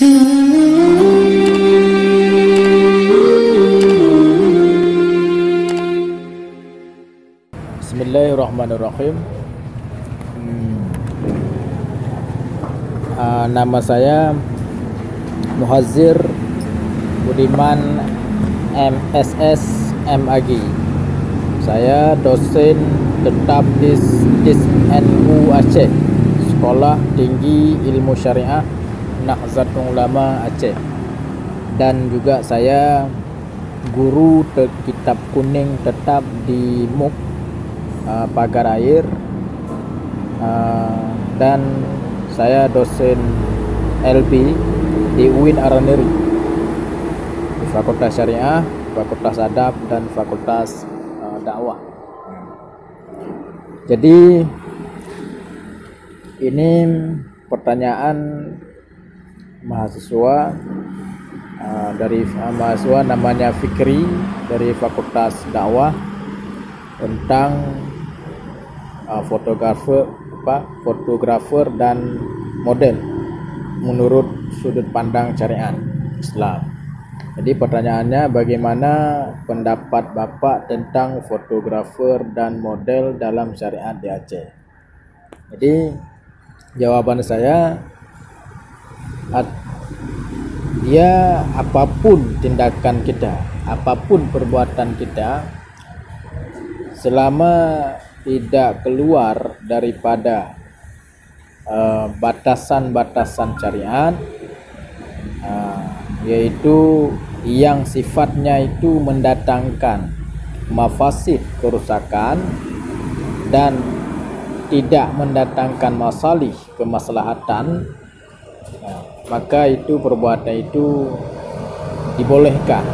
Bismillahirrahmanirrahim. Nama saya Muhazir Budiman MSS MAG. Saya dosen tetap di SNU Aceh, Sekolah Tinggi Ilmu Syariah Nahdlatul Ulama Aceh. Dan juga saya guru kitab kuning tetap di MUK Pagar Air, dan saya dosen LB di UIN Araneri di Fakultas Syariah, Fakultas Adab, dan Fakultas Dakwah. Jadi ini pertanyaan mahasiswa dari mahasiswa namanya Fikri dari Fakultas Dakwah tentang fotografer dan model menurut sudut pandang syariat Islam. Jadi pertanyaannya, bagaimana pendapat Bapak tentang fotografer dan model dalam syariat di Aceh? Jadi jawaban saya, dia apapun tindakan kita, apapun perbuatan kita, selama tidak keluar daripada batasan-batasan syariat, yaitu yang sifatnya itu mendatangkan mafasid, kerusakan, dan tidak mendatangkan masalih, kemaslahatan, maka itu perbuatan itu dibolehkan.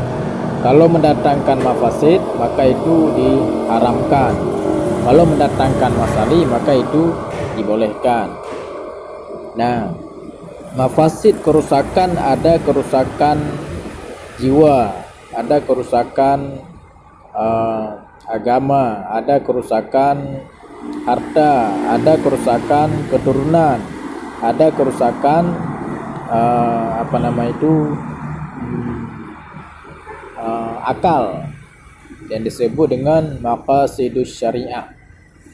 Kalau mendatangkan mafasid, maka itu diharamkan. Kalau mendatangkan masalih, maka itu dibolehkan. Nah, mafasid, kerusakan, ada kerusakan jiwa, ada kerusakan agama, ada kerusakan harta, ada kerusakan keturunan, ada kerusakan akal, yang disebut dengan maqasidus syariah.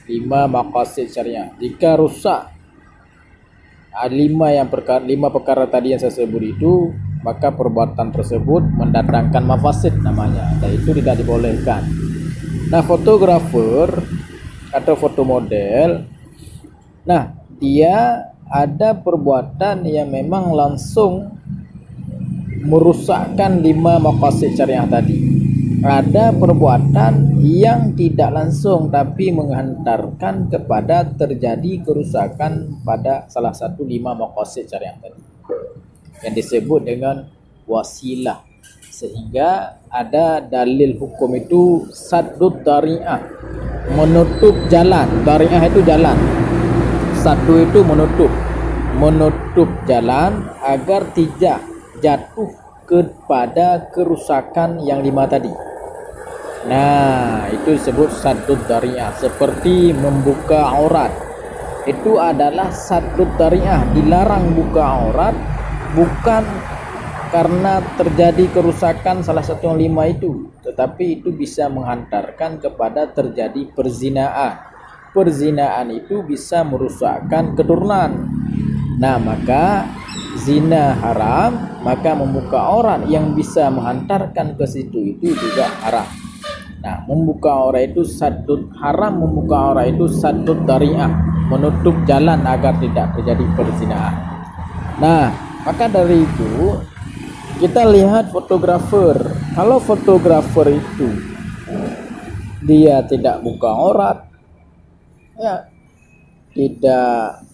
5 maqasid syariah. Jika rusak 5 perkara tadi yang saya sebut itu, maka perbuatan tersebut mendatangkan mafasid namanya, dan itu tidak dibolehkan. Nah, fotografer atau fotomodel, nah dia ada perbuatan yang memang langsung merusakkan 5 maqasid syariah tadi. Ada perbuatan yang tidak langsung tapi menghantarkan kepada terjadi kerusakan pada salah satu 5 maqasid syariah tadi, yang disebut dengan wasilah. Sehingga ada dalil hukum itu saddud dari'ah, menutup jalan. Dari'ah itu jalan, saddu itu menutup jalan agar tidak jatuh kepada kerusakan yang 5 tadi. Nah, itu disebut saddud dari'ah. Seperti membuka aurat, itu adalah saddud dari'ah. Dilarang buka aurat bukan karena terjadi kerusakan salah satu yang 5 itu, tetapi itu bisa menghantarkan kepada terjadi perzinaan. Perzinaan itu bisa merusakkan keturunan. Nah, maka zina haram, maka membuka aurat yang bisa menghantarkan ke situ itu juga haram. Nah, membuka aurat itu saddud haram, membuka aurat itu saddud dari'ah, menutup jalan agar tidak terjadi perzinaan. Nah, maka dari itu kita lihat fotografer. Kalau fotografer itu dia tidak buka aurat, ya tidak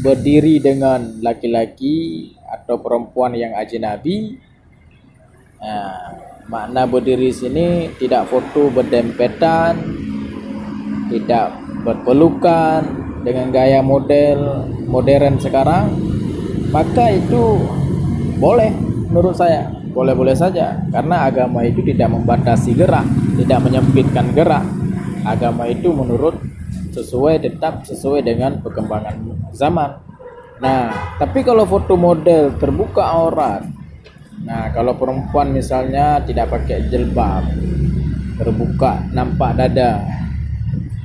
berdiri dengan laki-laki atau perempuan yang ajnabi. Makna berdiri sini tidak foto berdempetan, tidak berpelukan dengan gaya modern sekarang, maka itu boleh menurut saya, boleh-boleh saja, karena agama itu tidak membatasi gerak, tidak menyempitkan gerak. Agama itu tetap sesuai dengan perkembangan zaman. Nah, tapi kalau foto model terbuka aurat, nah kalau perempuan misalnya tidak pakai jilbab, terbuka nampak dada,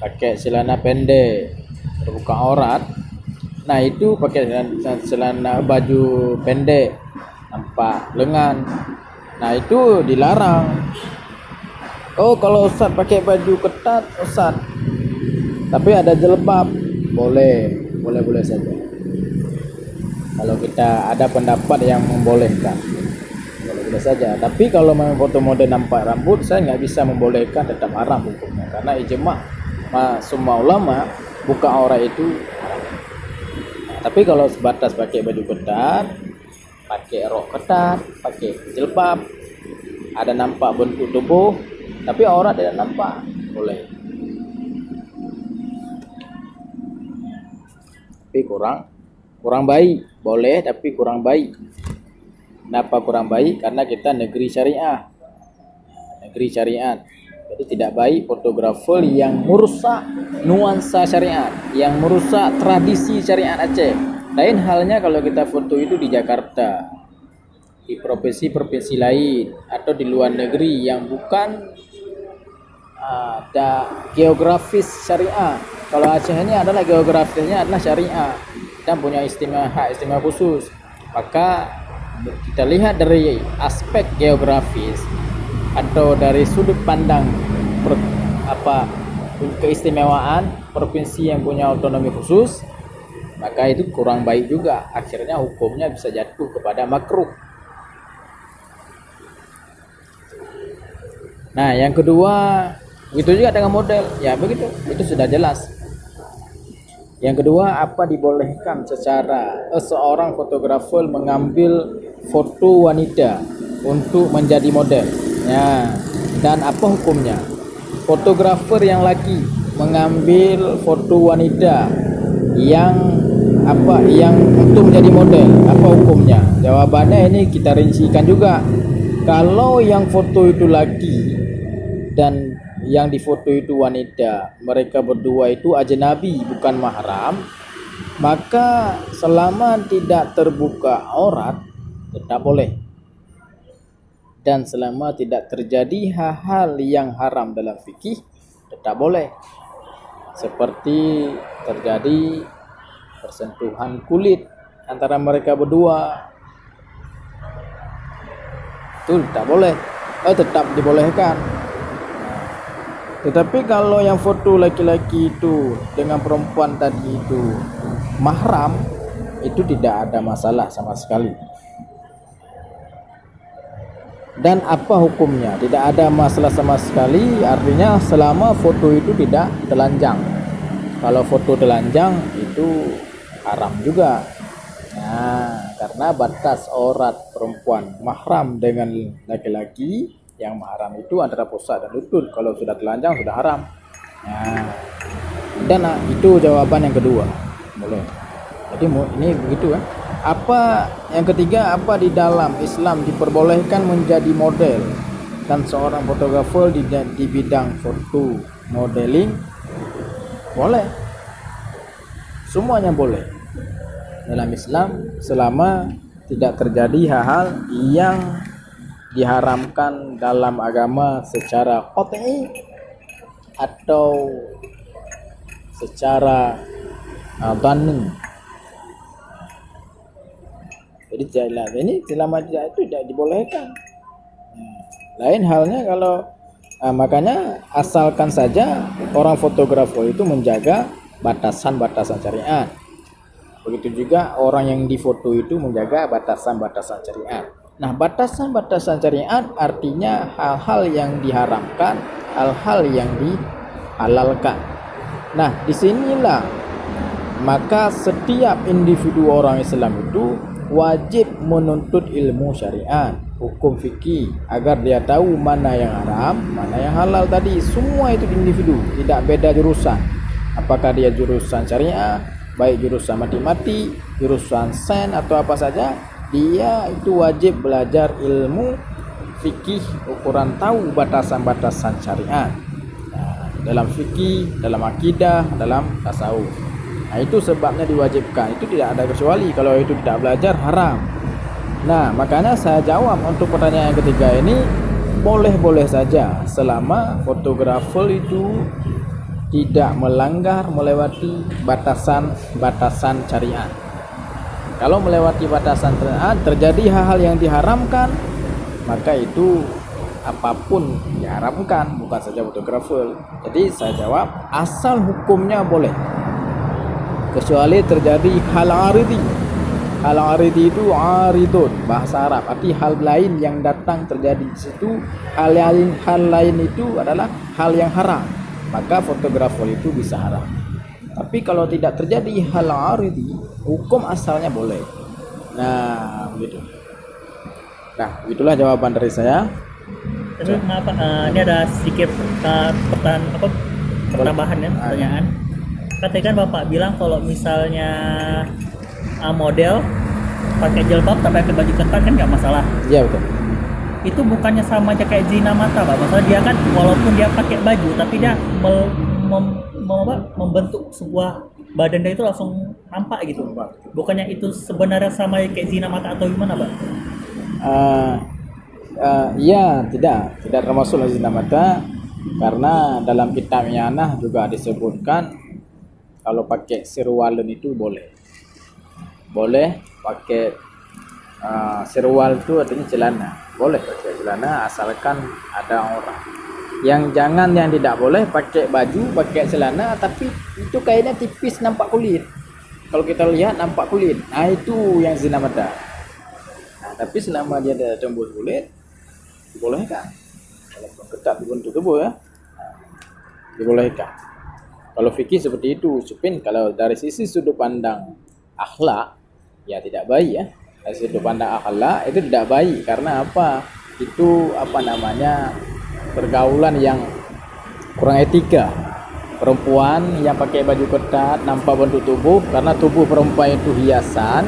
pakai celana pendek, terbuka aurat, nah itu pakai celana baju pendek, nampak lengan, nah itu dilarang. Oh, kalau Ustaz pakai baju ketat, Ustaz, tapi ada jilbab, boleh saja. Kalau kita ada pendapat yang membolehkan, boleh saja. Tapi kalau memang foto model nampak rambut, saya nggak bisa membolehkan, tetap haram hukumnya. Karena ijma semua ulama buka aurat itu. Tapi kalau sebatas pakai baju ketat, pakai rok ketat, pakai jilbab, ada nampak bentuk tubuh, tapi aurat tidak nampak, boleh. Tapi kurang baik, boleh tapi kurang baik. Kenapa kurang baik? Karena kita negeri syariah, jadi tidak baik fotografer yang merusak nuansa syariat, yang merusak tradisi syariat Aceh. Lain halnya kalau kita foto itu di Jakarta, di provinsi lain, atau di luar negeri yang bukan ada geografis syariah. Kalau Aceh ini adalah geografisnya adalah syariah dan punya hak istimewa khusus, maka kita lihat dari aspek geografis atau dari sudut pandang keistimewaan provinsi yang punya otonomi khusus, maka itu kurang baik juga. Akhirnya hukumnya bisa jatuh kepada makruh. Nah, yang kedua, begitu juga dengan model, ya begitu, itu sudah jelas. Yang kedua, apa dibolehkan secara seorang fotografer mengambil foto wanita untuk menjadi model, ya, dan apa hukumnya? Fotografer yang laki mengambil foto wanita yang untuk menjadi model, apa hukumnya? Jawabannya ini kita rincikan juga. Kalau yang foto itu laki dan yang difoto itu wanita, mereka berdua itu ajnabi, bukan mahram, maka selama tidak terbuka aurat tetap boleh, dan selama tidak terjadi hal-hal yang haram dalam fikih tetap boleh, seperti terjadi persentuhan kulit antara mereka berdua, itu tak boleh, tetap dibolehkan. Tetapi kalau yang foto laki-laki itu dengan perempuan tadi itu mahram, itu tidak ada masalah sama sekali. Dan apa hukumnya? Tidak ada masalah sama sekali, artinya selama foto itu tidak telanjang. Kalau foto telanjang itu haram juga. Nah, karena batas aurat perempuan mahram dengan laki-laki, yang mahram itu antara pusat dan lutut. Kalau sudah telanjang sudah haram. Nah, dan itu jawaban yang kedua, boleh. Jadi ini begitu kan. Apa yang ketiga, apa di dalam Islam diperbolehkan menjadi model dan seorang fotografer di bidang foto modeling? Boleh. Semuanya boleh dalam Islam selama tidak terjadi hal-hal yang diharamkan dalam agama secara qat'i atau secara dhanni. Jadi ini selama itu tidak dibolehkan. Lain halnya kalau makanya asalkan saja orang fotografer itu menjaga batasan-batasan syariat. Begitu juga orang yang difoto itu menjaga batasan-batasan syariat. Nah, batasan-batasan syariat artinya hal-hal yang diharamkan, hal-hal yang dihalalkan. Nah, disinilah maka setiap individu orang Islam itu wajib menuntut ilmu syariat, hukum fikih, agar dia tahu mana yang haram, mana yang halal tadi. Semua itu individu, tidak beda jurusan. Apakah dia jurusan syariah, baik jurusan matematik, jurusan sains atau apa saja, dia itu wajib belajar ilmu fikih, ukuran tahu batasan-batasan syariat. Nah, dalam fikih, dalam akidah, dalam tasawuf. Nah, itu sebabnya diwajibkan. Itu tidak ada kecuali. Kalau itu tidak belajar haram. Nah, makanya saya jawab untuk pertanyaan yang ketiga ini, boleh-boleh saja selama fotografer itu tidak melanggar melewati batasan syariat. Kalau melewati batasan syariat terjadi hal-hal yang diharamkan, maka itu apapun diharamkan, bukan saja fotografer. Jadi saya jawab asal hukumnya boleh, kecuali terjadi hal aridi. Hal aridi itu aridun, bahasa Arab, arti hal lain yang datang terjadi di situ. Hal lain itu adalah hal yang haram, maka fotografer itu bisa haram. Tapi kalau tidak terjadi hal aridi, hukum asalnya boleh. Nah, begitu. Nah, itulah jawaban dari saya. Tapi maaf, ini ada sedikit pertambahan ya, pertanyaan. Katakan Bapak bilang kalau misalnya model pakai jilbab tapi pakai baju ketat kan nggak masalah. Iya, betul. Itu bukannya sama aja kayak zina mata, Pak? Masalah dia kan walaupun dia pakai baju tapi dia membentuk sebuah badan dia itu langsung nampak gitu, Pak. Bukannya itu sebenarnya sama kayak zina mata atau gimana, Pak? Iya, tidak termasuk zina mata, karena dalam kitab Iyanah juga disebutkan kalau pakai sirwalun itu boleh pakai sirwal itu artinya celana, boleh pakai celana asalkan ada orang. Yang tidak boleh pakai baju, pakai celana tapi itu kainnya tipis nampak kulit. Kalau kita lihat nampak kulit, nah itu yang zina mata. Nah, tapi selama dia ada tembus kulit dibolehkan. Kalau ketat dibentuk tubuh ya, dibolehkan. Kalau fikih seperti itu. Supin kalau dari sisi sudut pandang akhlak ya tidak baik ya. Dari sudut pandang akhlak itu tidak baik, karena apa? Itu pergaulan yang kurang etika. Perempuan yang pakai baju ketat nampak bentuk tubuh, karena tubuh perempuan itu hiasan.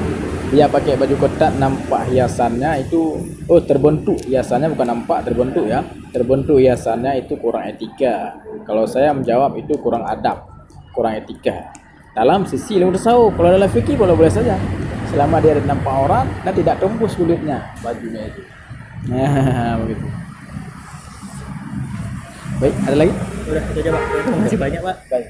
Dia pakai baju ketat nampak hiasannya itu terbentuk hiasannya, bukan nampak, terbentuk ya. Terbentuk hiasannya itu kurang etika. Kalau saya menjawab itu kurang adab, kurang etika. Dalam sisi ilmu tasawuf, kalau dalam fikih boleh-boleh saja selama dia nampak orang dan tidak tembus kulitnya bajunya itu. Nah, begitu. Baik, ada lagi? Udah, itu aja, Pak. Terima kasih banyak, Pak. Baik.